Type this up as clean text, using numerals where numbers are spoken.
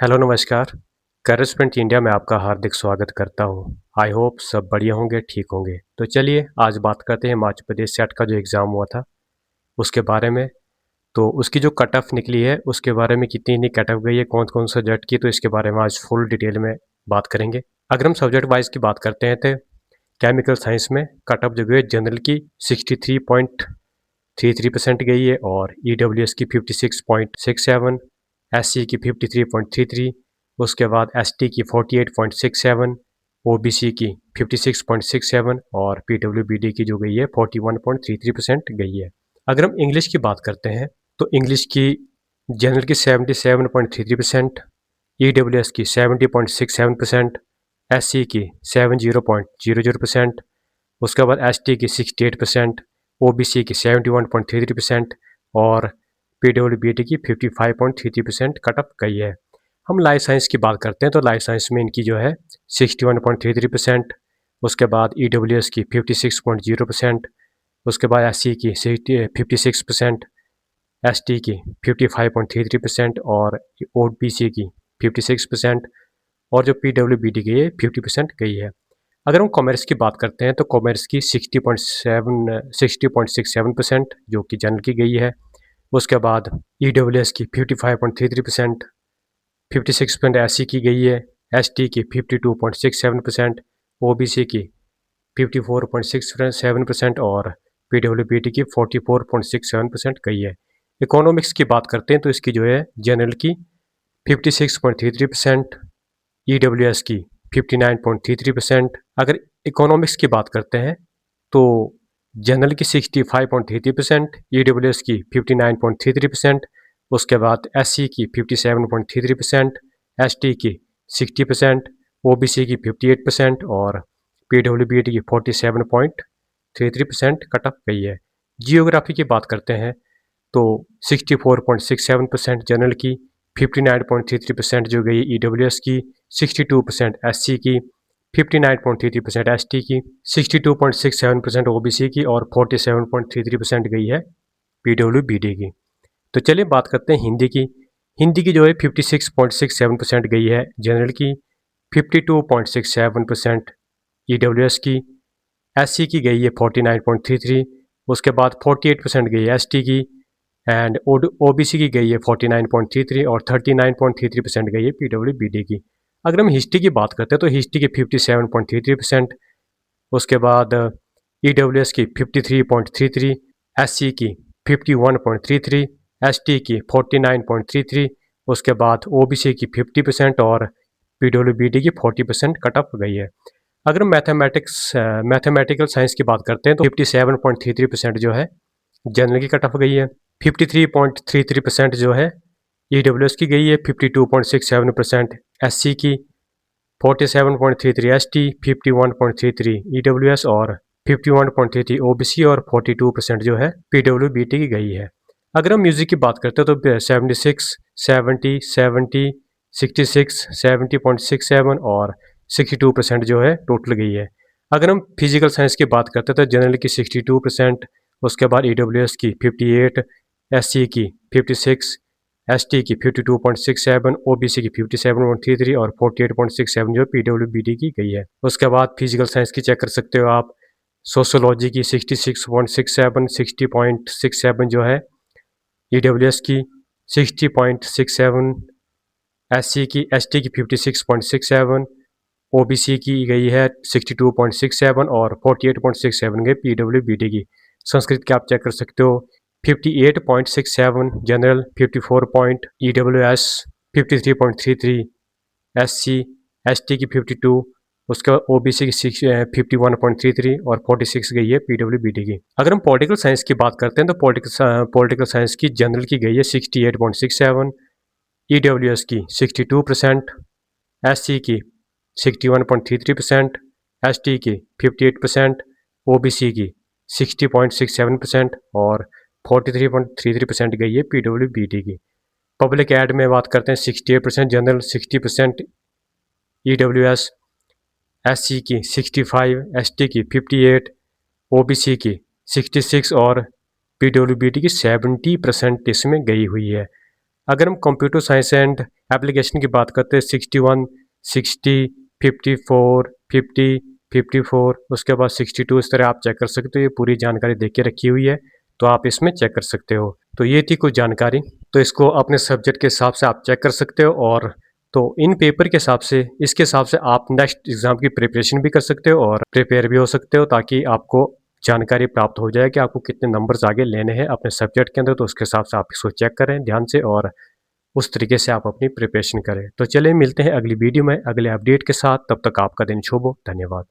Hello नमस्कार। करस्पेंट India में आपका हार्दिक स्वागत करता हूँ। आई होप सब बढ़िया होंगे, ठीक होंगे। तो चलिए आज बात करते हैं हिमाचल प्रदेश सेट का जो एग्ज़ाम हुआ था, उसके बारे में। तो उसकी जो कट ऑफ निकली है, उसके बारे में कितनी कट ऑफ गई है, कौन-कौन सा सब्जेक्ट की, तो इसके बारे में आज फुल डिटेल में बात करेंगे। अगर हम सब्जेक्ट वाइज़ की बात करते हैं तो केमिकल साइंस में कट ऑफ जो गई है जनरल की 63.33% गई है और ईडब्ल्यूएस की 56.67, एससी की 53.33, उसके बाद एसटी की 48.67, ओबीसी की 56.67 और पीडब्ल्यूबीडी की जो गई है 41.33% गई है। अगर हम इंग्लिश की बात करते हैं तो इंग्लिश की जनरल की 77.33%, ईडब्ल्यूएस की 70.67%, एससी की 70.00%, उसके बाद एसटी की 68%, ओबीसी की 71.33% और पीडब्ल्यूबीडी की 55.33% कट ऑफ गई है। हम लाइफ साइंस की बात करते हैं तो लाइफ साइंस में इनकी जो है 61.33%, उसके बाद ईडब्ल्यूएस की 56.0%, उसके बाद एससी की 56%, एसटी की 55.33% और ओबीसी की 56% और जो पीडब्ल्यूबीडी की है 50% गई है। अगर हम कॉमर्स की बात करते हैं तो कॉमर्स की 60.67% जो कि जनरल की गई है। उसके बाद ईडब्ल्यूएस की 55.33%, 56% एससी की गई है, एसटी की 52.67%, ओबीसी की 54.67% और पीडब्ल्यूबीडी की 44.67% गई है। इकोनॉमिक्स की बात करते हैं तो इसकी जो है जनरल की 56.33%, ईडब्ल्यूएस की 59.33%। अगर इकोनॉमिक्स की बात करते हैं तो जनरल की 65.33%, ईडब्ल्यूएस की 59.33%, उसके बाद एससी की 57.33%, एसटी की 60%, ओबीसी की 58% और पीडब्ल्यूबीडी की 47.33% कट ऑफ गई है। जियोग्राफी की बात करते हैं तो 64.67% जनरल की, 59.33% जो गई ईडब्ल्यूएस की, 62% एससी की, 59.33% एसटी की, 62.67% ओबीसी की और 47.33% गई है पीडब्ल्यूबीडी की। तो चलिए बात करते हैं हिंदी की। हिंदी की जो है 56.67% गई है जनरल की, 52.67% ईडब्ल्यूएस की, एससी की गई है 49.33, उसके बाद 48% गई है एसटी की एंड ओबीसी की गई है 49.33 और 39.33% गई है पीडब्ल्यूबीडी की। अगर हम हिस्ट्री की बात करते हैं तो हिस्ट्री की 57.33%, उसके बाद ईडब्ल्यूएस की 53.33, एससी की 51.33, एसटी की 49.33, उसके बाद ओबीसी की 50% और पीडब्ल्यूबीडी की 40% कट ऑफ गई है। अगर हम मैथमेटिकल साइंस की बात करते हैं तो 57.33% जो है जनरल की कट ऑफ गई है, 53.33% जो है ईडब्ल्यूएस की गई है, 52.67% एससी की, 47.33 एसटी, 51.33 ईडब्ल्यूएस और 51.33 ओबीसी और 42% जो है पीडब्ल्यूबीटी की गई है। अगर हम म्यूजिक की बात करते हैं तो 76, 70, 70, 66, 70.67 और 62% जो है टोटल गई है। अगर हम फिजिकल साइंस की बात करते हैं तो जनरल की 62%, उसके बाद ईडब्ल्यूएस की 58, एससी की 56, एसटी की 52.67, ओबीसी की 57.33 और 48.67 जो पीडब्ल्यूबीडी की गई है। उसके बाद फिजिकल साइंस की चेक कर सकते हो आप। सोशोलॉजी की 66.67, 60.67 जो है ईडब्ल्यूएस की, 60.67 एससी की, एसटी की 56.67, ओबीसी की गई है 62.67 और 48.67 गई पीडब्ल्यूबीडी की। संस्कृत की आप चेक कर सकते हो, 58.67 general, 54 point EWS, 53.33 SC, ST की 52, उसके बाद ओबीसी की 51.33 और 46 गई है पीडब्ल्यूबीडी की। अगर हम पॉलिटिकल साइंस की बात करते हैं तो पॉलिटिकल साइंस की जनरल की गई है 68.67, ईडब्ल्यूएस की 62%, एससी की 61.33%, एसटी की 58%, ओबीसी की 60.67% और 43.33% गई है पीडब्ल्यूबीडी की। पब्लिक एड में बात करते हैं 68% जनरल, 60% ईडब्ल्यूएस, एससी की 65, एसटी की 58, ओबीसी की 66 और पीडब्ल्यूबीडी की 70% इसमें गई हुई है। अगर हम कंप्यूटर साइंस एंड एप्लीकेशन की बात करते हैं 61, 60, 54, 50, 54, उसके बाद 62, इस तरह आप चेक कर सकते हो। ये पूरी जानकारी दे के रखी हुई है, तो आप इसमें चेक कर सकते हो। तो ये थी कुछ जानकारी, तो इसको अपने सब्जेक्ट के हिसाब से आप चेक कर सकते हो। और तो इन पेपर के हिसाब से, इसके हिसाब से आप नेक्स्ट एग्ज़ाम की प्रिपरेशन भी कर सकते हो और प्रिपेयर भी हो सकते हो, ताकि आपको जानकारी प्राप्त हो जाए कि आपको कितने नंबर्स आगे लेने हैं अपने सब्जेक्ट के अंदर। तो उसके हिसाब से आप इसको चेक करें ध्यान से और उस तरीके से आप अपनी प्रिपरेशन करें। तो चलिए मिलते हैं अगली वीडियो में अगले अपडेट के साथ, तब तक आपका दिन शुभ हो। धन्यवाद।